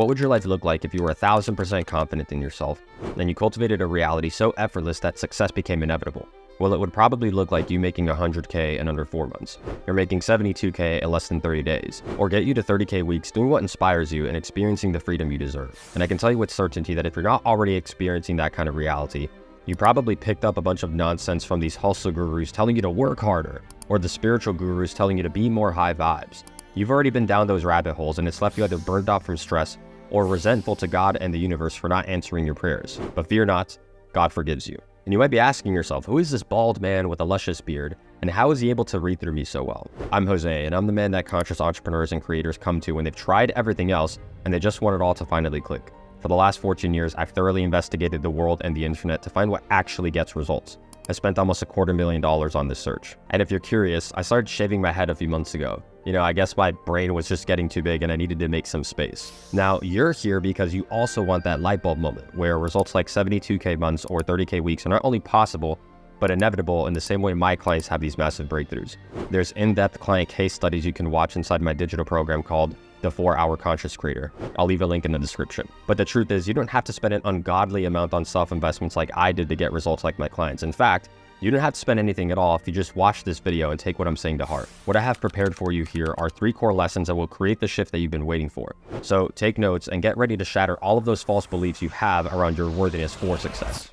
What would your life look like if you were 1,000% confident in yourself and you cultivated a reality so effortless that success became inevitable? Well, it would probably look like you making 100K in under 4 months, or making 72K in less than 30 days, or get you to 30K weeks doing what inspires you and experiencing the freedom you deserve. And I can tell you with certainty that if you're not already experiencing that kind of reality, you probably picked up a bunch of nonsense from these hustle gurus telling you to work harder, or the spiritual gurus telling you to be more high vibes. You've already been down those rabbit holes and it's left you either burned out from stress or resentful to God and the universe for not answering your prayers. But fear not, God forgives you. And you might be asking yourself, who is this bald man with a luscious beard, and how is he able to read through me so well? I'm Jose, and I'm the man that conscious entrepreneurs and creators come to when they've tried everything else, and they just want it all to finally click. For the last 14 years, I've thoroughly investigated the world and the internet to find what actually gets results. I spent almost $250,000 on this search. And if you're curious, I started shaving my head a few months ago. I guess my brain was just getting too big and I needed to make some space. Now, you're here because you also want that light bulb moment where results like 72K months or 30K weeks are not only possible, but inevitable in the same way my clients have these massive breakthroughs. There's in-depth client case studies you can watch inside my digital program called The 4-Hour Conscious Creator. I'll leave a link in the description. But the truth is, you don't have to spend an ungodly amount on self-investments like I did to get results like my clients. In fact, you don't have to spend anything at all if you just watch this video and take what I'm saying to heart. What I have prepared for you here are 3 core lessons that will create the shift that you've been waiting for. So take notes and get ready to shatter all of those false beliefs you have around your worthiness for success.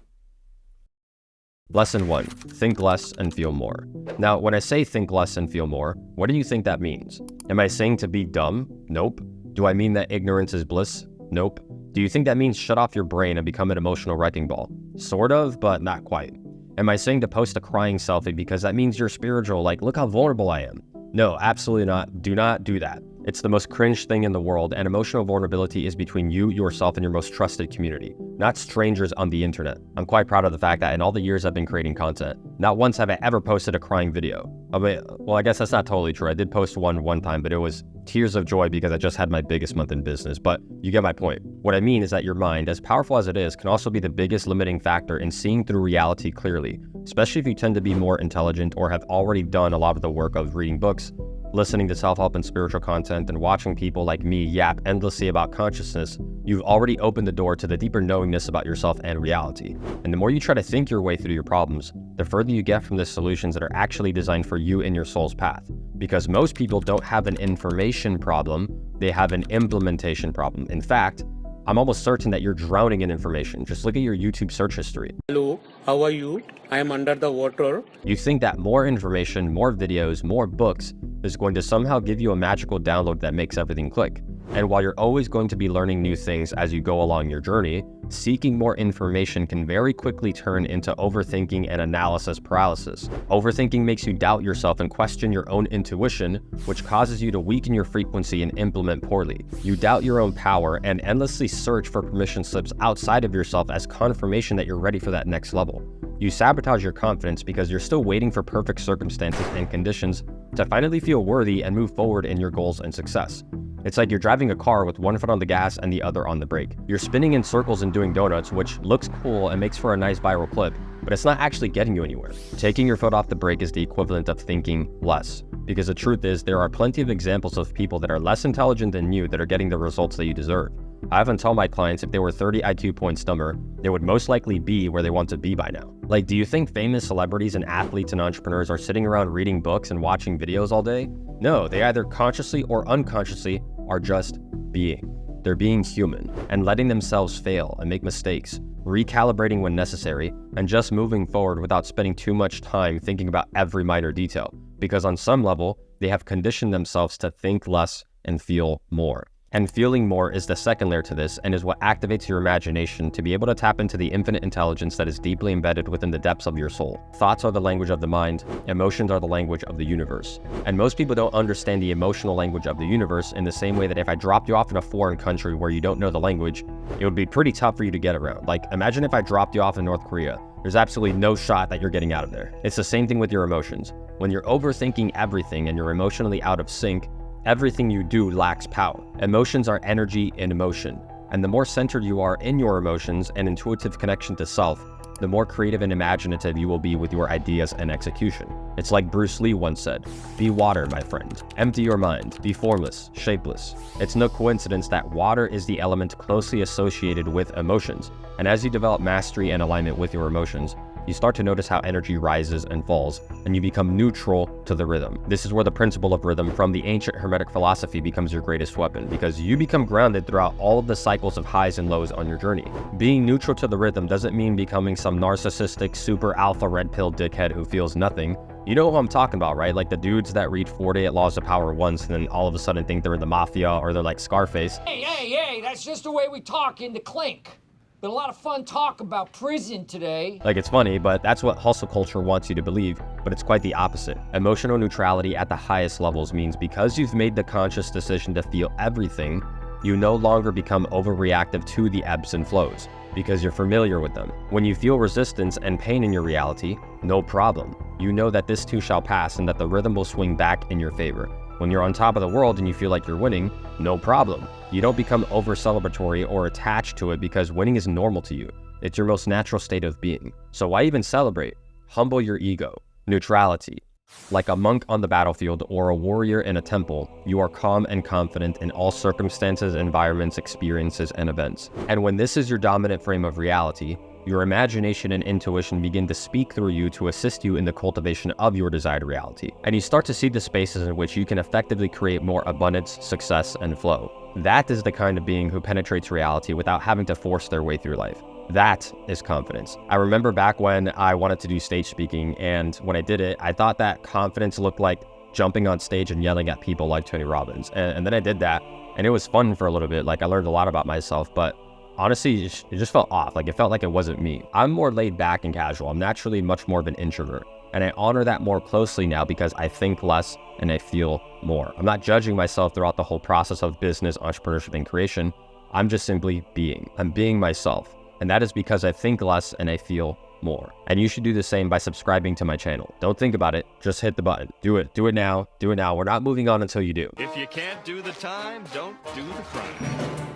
Lesson 1, think less and feel more. Now, when I say think less and feel more, what do you think that means? Am I saying to be dumb? Nope. Do I mean that ignorance is bliss? Nope. Do you think that means shut off your brain and become an emotional wrecking ball? Sort of, but not quite. Am I saying to post a crying selfie because that means you're spiritual, like look how vulnerable I am? No, absolutely not. Do not do that. It's the most cringe thing in the world, and emotional vulnerability is between you, yourself, and your most trusted community, not strangers on the internet. I'm quite proud of the fact that in all the years I've been creating content, not once have I ever posted a crying video. Well, I guess that's not totally true. I did post one time, but it was tears of joy because I just had my biggest month in business, but you get my point. What I mean is that your mind, as powerful as it is, can also be the biggest limiting factor in seeing through reality clearly, especially if you tend to be more intelligent or have already done a lot of the work of reading books, listening to self-help and spiritual content, and watching people like me yap endlessly about consciousness. You've already opened the door to the deeper knowingness about yourself and reality. And the more you try to think your way through your problems, the further you get from the solutions that are actually designed for you in your soul's path. Because most people don't have an information problem, they have an implementation problem. In fact, I'm almost certain that you're drowning in information. Just look at your YouTube search history. Hello, how are you? I am under the water. You think that more information, more videos, more books is going to somehow give you a magical download that makes everything click. And while you're always going to be learning new things as you go along your journey, seeking more information can very quickly turn into overthinking and analysis paralysis. Overthinking makes you doubt yourself and question your own intuition, which causes you to weaken your frequency and implement poorly. You doubt your own power and endlessly search for permission slips outside of yourself as confirmation that you're ready for that next level. You sabotage your confidence because you're still waiting for perfect circumstances and conditions to finally feel worthy and move forward in your goals and success. It's like you're driving a car with one foot on the gas and the other on the brake. You're spinning in circles and doing donuts, which looks cool and makes for a nice viral clip, but it's not actually getting you anywhere. Taking your foot off the brake is the equivalent of thinking less. Because the truth is, there are plenty of examples of people that are less intelligent than you that are getting the results that you deserve. I often tell my clients if they were 30 IQ points dumber, they would most likely be where they want to be by now. Like, do you think famous celebrities and athletes and entrepreneurs are sitting around reading books and watching videos all day? No, they either consciously or unconsciously are just being. They're being human and letting themselves fail and make mistakes, recalibrating when necessary, and just moving forward without spending too much time thinking about every minor detail. Because on some level, they have conditioned themselves to think less and feel more. And feeling more is the second layer to this and is what activates your imagination to be able to tap into the infinite intelligence that is deeply embedded within the depths of your soul. Thoughts are the language of the mind, emotions are the language of the universe. And most people don't understand the emotional language of the universe in the same way that if I dropped you off in a foreign country where you don't know the language, it would be pretty tough for you to get around. Like, imagine if I dropped you off in North Korea. There's absolutely no shot that you're getting out of there. It's the same thing with your emotions. When you're overthinking everything and you're emotionally out of sync, everything you do lacks power. Emotions are energy in motion, and the more centered you are in your emotions and intuitive connection to self, the more creative and imaginative you will be with your ideas and execution. It's like Bruce Lee once said, "Be water, my friend. Empty your mind. Be formless, shapeless." It's no coincidence that water is the element closely associated with emotions. And as you develop mastery and alignment with your emotions, you start to notice how energy rises and falls, and you become neutral to the rhythm. This is where the principle of rhythm from the ancient Hermetic philosophy becomes your greatest weapon, because you become grounded throughout all of the cycles of highs and lows on your journey. Being neutral to the rhythm doesn't mean becoming some narcissistic, super alpha red pill dickhead who feels nothing. You know who I'm talking about, right? Like the dudes that read 48 Laws of Power once and then all of a sudden think they're in the mafia or they're like Scarface. Hey, that's just the way we talk in the clink. Been a lot of fun talk about prison today. Like, it's funny, but that's what hustle culture wants you to believe, but it's quite the opposite. Emotional neutrality at the highest levels means because you've made the conscious decision to feel everything, you no longer become overreactive to the ebbs and flows, because you're familiar with them. When you feel resistance and pain in your reality, no problem. You know that this too shall pass and that the rhythm will swing back in your favor. When you're on top of the world and you feel like you're winning, no problem. You don't become over-celebratory or attached to it because winning is normal to you. It's your most natural state of being. So why even celebrate? Humble your ego. Neutrality. Like a monk on the battlefield or a warrior in a temple, you are calm and confident in all circumstances, environments, experiences, and events. And when this is your dominant frame of reality, your imagination and intuition begin to speak through you to assist you in the cultivation of your desired reality. And you start to see the spaces in which you can effectively create more abundance, success, and flow. That is the kind of being who penetrates reality without having to force their way through life. That is confidence. I remember back when I wanted to do stage speaking, and when I did it, I thought that confidence looked like jumping on stage and yelling at people like Tony Robbins. And then I did that, and it was fun for a little bit. Like, I learned a lot about myself, but honestly, it just felt off. Like, it felt like it wasn't me. I'm more laid back and casual. I'm naturally much more of an introvert. And I honor that more closely now because I think less and I feel more. I'm not judging myself throughout the whole process of business, entrepreneurship, and creation. I'm just simply being. I'm being myself. And that is because I think less and I feel more. And you should do the same by subscribing to my channel. Don't think about it. Just hit the button. Do it. Do it now. Do it now. We're not moving on until you do. If you can't do the time, don't do the crime.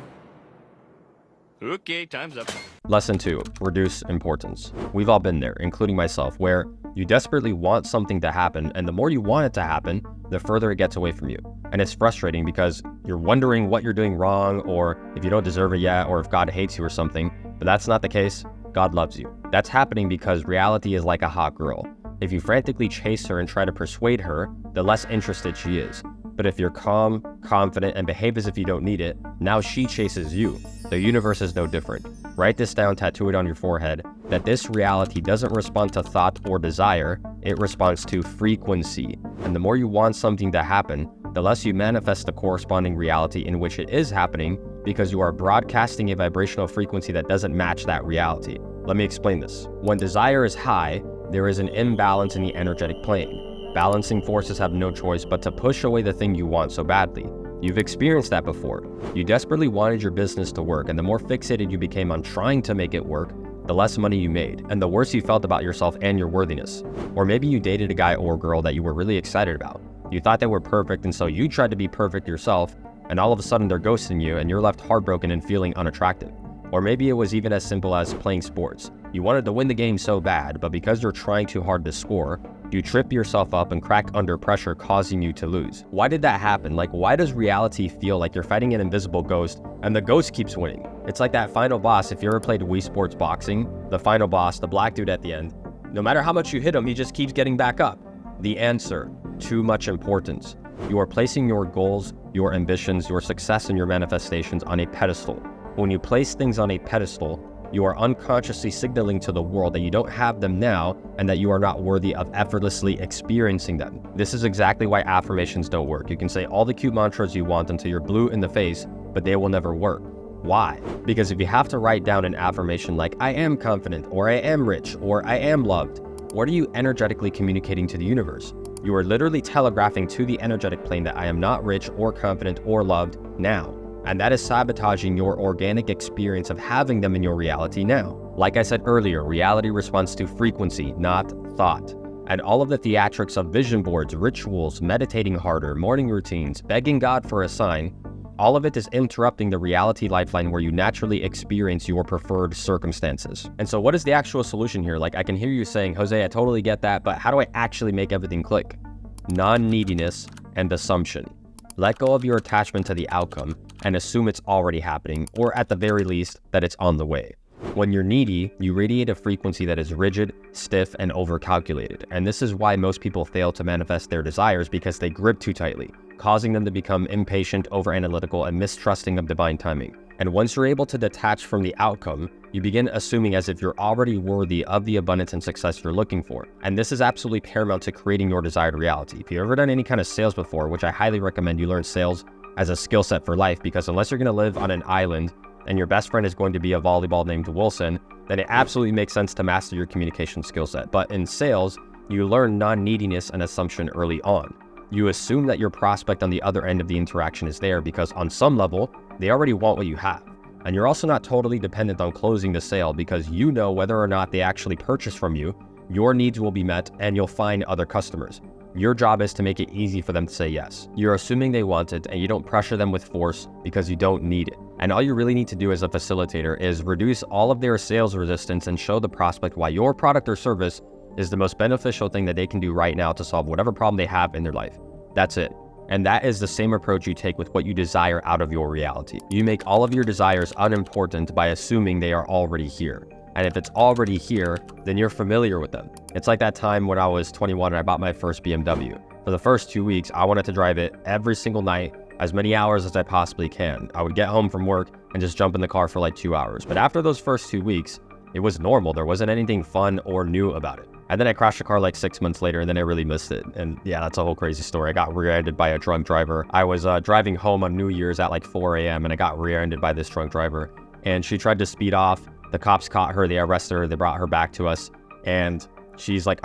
Okay, time's up. Lesson 2, reduce importance. We've all been there, including myself, where you desperately want something to happen, and the more you want it to happen, the further it gets away from you. And it's frustrating because you're wondering what you're doing wrong, or if you don't deserve it yet, or if God hates you or something. But that's not the case. God loves you. That's happening because reality is like a hot girl. If you frantically chase her and try to persuade her, the less interested she is. But if you're calm, confident, and behave as if you don't need it, now she chases you. The universe is no different. Write this down, tattoo it on your forehead, that this reality doesn't respond to thought or desire, it responds to frequency. And the more you want something to happen, the less you manifest the corresponding reality in which it is happening, because you are broadcasting a vibrational frequency that doesn't match that reality. Let me explain this. When desire is high, there is an imbalance in the energetic plane. Balancing forces have no choice but to push away the thing you want so badly. You've experienced that before. You desperately wanted your business to work, and the more fixated you became on trying to make it work, the less money you made, and the worse you felt about yourself and your worthiness. Or maybe you dated a guy or girl that you were really excited about. You thought they were perfect, and so you tried to be perfect yourself, and all of a sudden they're ghosting you, and you're left heartbroken and feeling unattractive. Or maybe it was even as simple as playing sports. You wanted to win the game so bad, but because you're trying too hard to score, you trip yourself up and crack under pressure, causing you to lose. Why did that happen? Like, why does reality feel like you're fighting an invisible ghost and the ghost keeps winning? It's like that final boss. If you ever played Wii Sports Boxing, the final boss, the black dude at the end, no matter how much you hit him, he just keeps getting back up. The answer: too much importance. You are placing your goals, your ambitions, your success, and your manifestations on a pedestal. When you place things on a pedestal, you are unconsciously signaling to the world that you don't have them now and that you are not worthy of effortlessly experiencing them. This is exactly why affirmations don't work. You can say all the cute mantras you want until you're blue in the face, but they will never work. Why? Because if you have to write down an affirmation like I am confident, or I am rich, or I am loved, what are you energetically communicating to the universe? You are literally telegraphing to the energetic plane that I am not rich or confident or loved now. And that is sabotaging your organic experience of having them in your reality now. Like I said earlier, reality responds to frequency, not thought. And all of the theatrics of vision boards, rituals, meditating harder, morning routines, begging God for a sign, All of it is interrupting the reality lifeline where you naturally experience your preferred circumstances. And so what is the actual solution here? Like, I can hear you saying, Jose, I totally get that, but how do I actually make everything click? Non-neediness and assumption. Let go of your attachment to the outcome and assume it's already happening, or at the very least, that it's on the way. When you're needy, you radiate a frequency that is rigid, stiff, and overcalculated. And this is why most people fail to manifest their desires, because they grip too tightly, causing them to become impatient, over-analytical, and mistrusting of divine timing. And once you're able to detach from the outcome, you begin assuming as if you're already worthy of the abundance and success you're looking for. And this is absolutely paramount to creating your desired reality. If you've ever done any kind of sales before, which I highly recommend you learn sales as a skill set for life, because unless you're going to live on an island and your best friend is going to be a volleyball named Wilson, then it absolutely makes sense to master your communication skill set. But in sales, you learn non-neediness and assumption early on. You assume that your prospect on the other end of the interaction is there because on some level, they already want what you have. And you're also not totally dependent on closing the sale because you know whether or not they actually purchase from you, your needs will be met and you'll find other customers. Your job is to make it easy for them to say yes. You're assuming they want it and you don't pressure them with force because you don't need it. And all you really need to do as a facilitator is reduce all of their sales resistance and show the prospect why your product or service is the most beneficial thing that they can do right now to solve whatever problem they have in their life. That's it. And that is the same approach you take with what you desire out of your reality. You make all of your desires unimportant by assuming they are already here. And if it's already here, then you're familiar with them. It's like that time when I was 21 and I bought my first BMW. For the first 2 weeks, I wanted to drive it every single night, as many hours as I possibly can. I would get home from work and just jump in the car for like 2 hours. But after those first 2 weeks, it was normal. There wasn't anything fun or new about it. And then I crashed the car like 6 months later and then I really missed it. And yeah, that's a whole crazy story. I got rear-ended by a drunk driver. I was driving home on New Year's at like 4 a.m. and I got rear-ended by this drunk driver. And she tried to speed off. The cops caught her, they arrested her, they brought her back to us. And she's like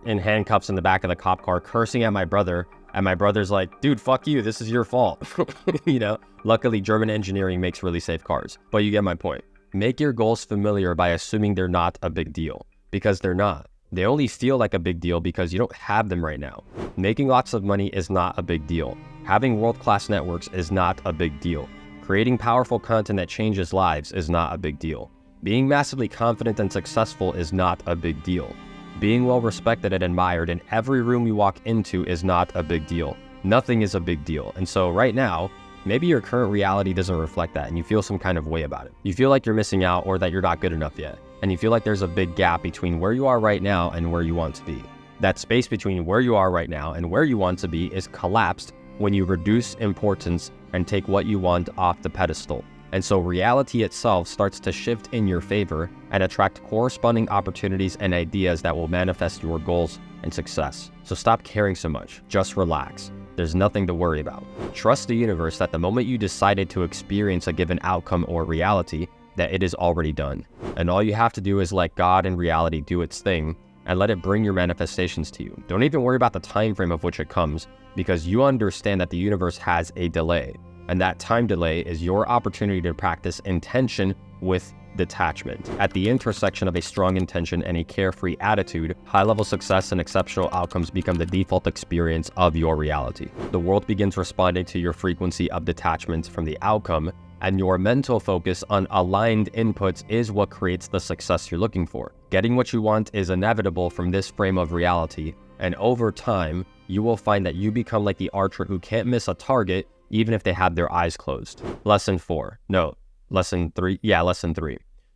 in handcuffs in the back of the cop car, cursing at my brother. And my brother's like, dude, fuck you, this is your fault. You know, luckily German engineering makes really safe cars. But you get my point. Make your goals familiar by assuming they're not a big deal, because they're not. They only feel like a big deal because you don't have them right now. Making lots of money is not a big deal. Having world-class networks is not a big deal. Creating powerful content that changes lives is not a big deal. Being massively confident and successful is not a big deal. Being well respected and admired in every room you walk into is not a big deal. Nothing is a big deal. And so right now, maybe your current reality doesn't reflect that and you feel some kind of way about it. You feel like you're missing out or that you're not good enough yet. And you feel like there's a big gap between where you are right now and where you want to be. That space between where you are right now and where you want to be is collapsed when you reduce importance and take what you want off the pedestal. And so reality itself starts to shift in your favor and attract corresponding opportunities and ideas that will manifest your goals and success. So stop caring so much. Just relax. There's nothing to worry about. Trust the universe that the moment you decided to experience a given outcome or reality, that it is already done. And all you have to do is let God and reality do its thing and let it bring your manifestations to you. Don't even worry about the time frame of which it comes, because you understand that the universe has a delay. And that time delay is your opportunity to practice intention with detachment. At the intersection of a strong intention and a carefree attitude, high-level success and exceptional outcomes become the default experience of your reality. The world begins responding to your frequency of detachment from the outcome, and your mental focus on aligned inputs is what creates the success you're looking for. Getting what you want is inevitable from this frame of reality, and over time, you will find that you become like the archer who can't miss a target even if they have their eyes closed. Lesson 3.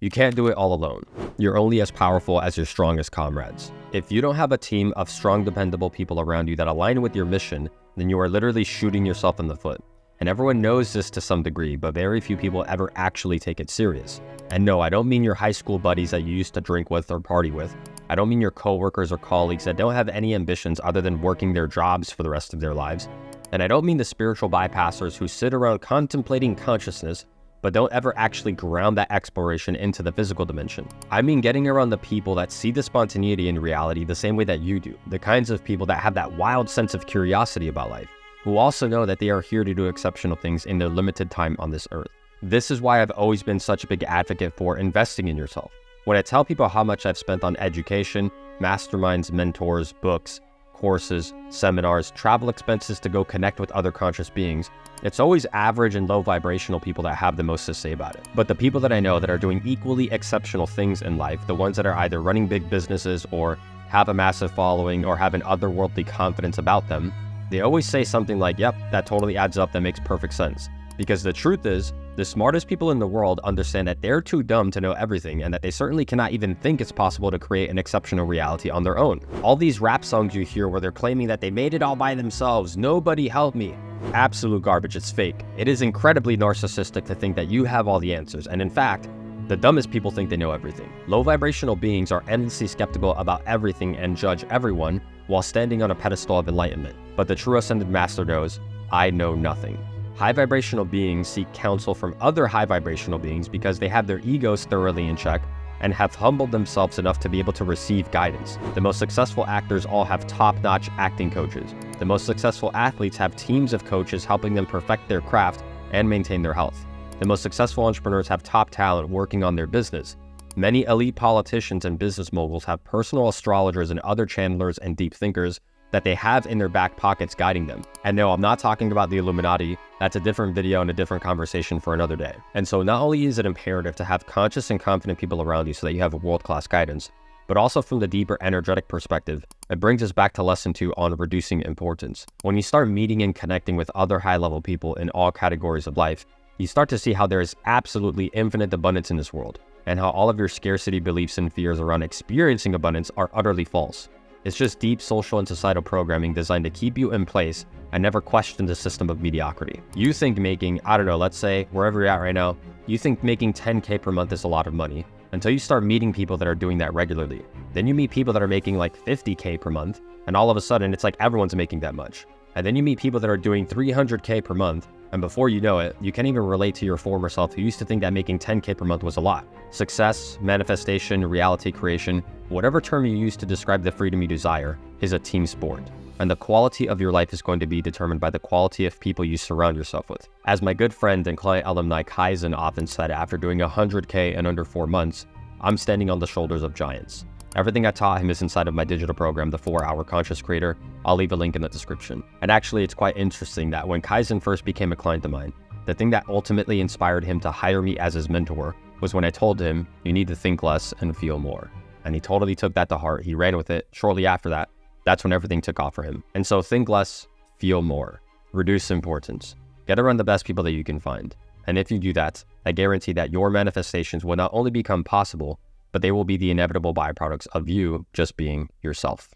You can't do it all alone. You're only as powerful as your strongest comrades. If you don't have a team of strong, dependable people around you that align with your mission, then you are literally shooting yourself in the foot. And everyone knows this to some degree, but very few people ever actually take it serious. And no, I don't mean your high school buddies that you used to drink with or party with. I don't mean your coworkers or colleagues that don't have any ambitions other than working their jobs for the rest of their lives. And I don't mean the spiritual bypassers who sit around contemplating consciousness, but don't ever actually ground that exploration into the physical dimension. I mean getting around the people that see the spontaneity in reality the same way that you do. The kinds of people that have that wild sense of curiosity about life, who also know that they are here to do exceptional things in their limited time on this earth. This is why I've always been such a big advocate for investing in yourself. When I tell people how much I've spent on education, masterminds, mentors, books, courses, seminars, travel expenses to go connect with other conscious beings, it's always average and low vibrational people that have the most to say about it. But the people that I know that are doing equally exceptional things in life, the ones that are either running big businesses or have a massive following or have an otherworldly confidence about them, they always say something like, yep, that totally adds up, that makes perfect sense. Because the truth is, the smartest people in the world understand that they're too dumb to know everything and that they certainly cannot even think it's possible to create an exceptional reality on their own. All these rap songs you hear where they're claiming that they made it all by themselves, nobody helped me. Absolute garbage, it's fake. It is incredibly narcissistic to think that you have all the answers, and in fact, the dumbest people think they know everything. Low vibrational beings are endlessly skeptical about everything and judge everyone while standing on a pedestal of enlightenment. But the true ascended master knows, I know nothing. High vibrational beings seek counsel from other high vibrational beings because they have their egos thoroughly in check and have humbled themselves enough to be able to receive guidance. The most successful actors all have top-notch acting coaches. The most successful athletes have teams of coaches helping them perfect their craft and maintain their health. The most successful entrepreneurs have top talent working on their business. Many elite politicians and business moguls have personal astrologers and other channelers and deep thinkers that they have in their back pockets guiding them. And no, I'm not talking about the Illuminati. That's a different video and a different conversation for another day. And so not only is it imperative to have conscious and confident people around you so that you have a world-class guidance, but also from the deeper energetic perspective, it brings us back to lesson 2 on reducing importance. When you start meeting and connecting with other high-level people in all categories of life, you start to see how there is absolutely infinite abundance in this world, and how all of your scarcity beliefs and fears around experiencing abundance are utterly false. It's just deep social and societal programming designed to keep you in place and never question the system of mediocrity. You think making, I don't know, let's say wherever you're at right now, you think making 10K per month is a lot of money until you start meeting people that are doing that regularly. Then you meet people that are making like 50K per month, and all of a sudden it's like everyone's making that much. And then you meet people that are doing 300K per month, and before you know it, you can't even relate to your former self who used to think that making 10K per month was a lot. Success, manifestation, reality creation, whatever term you use to describe the freedom you desire, is a team sport. And the quality of your life is going to be determined by the quality of people you surround yourself with. As my good friend and client alumni Kaizen often said after doing 100K in under 4 months, I'm standing on the shoulders of giants. Everything I taught him is inside of my digital program, the 4-Hour Conscious Creator. I'll leave a link in the description. And actually, it's quite interesting that when Kaizen first became a client of mine, the thing that ultimately inspired him to hire me as his mentor was when I told him, you need to think less and feel more. And he totally took that to heart. He ran with it. Shortly after that, that's when everything took off for him. And so think less, feel more, reduce importance, get around the best people that you can find. And if you do that, I guarantee that your manifestations will not only become possible, but they will be the inevitable byproducts of you just being yourself.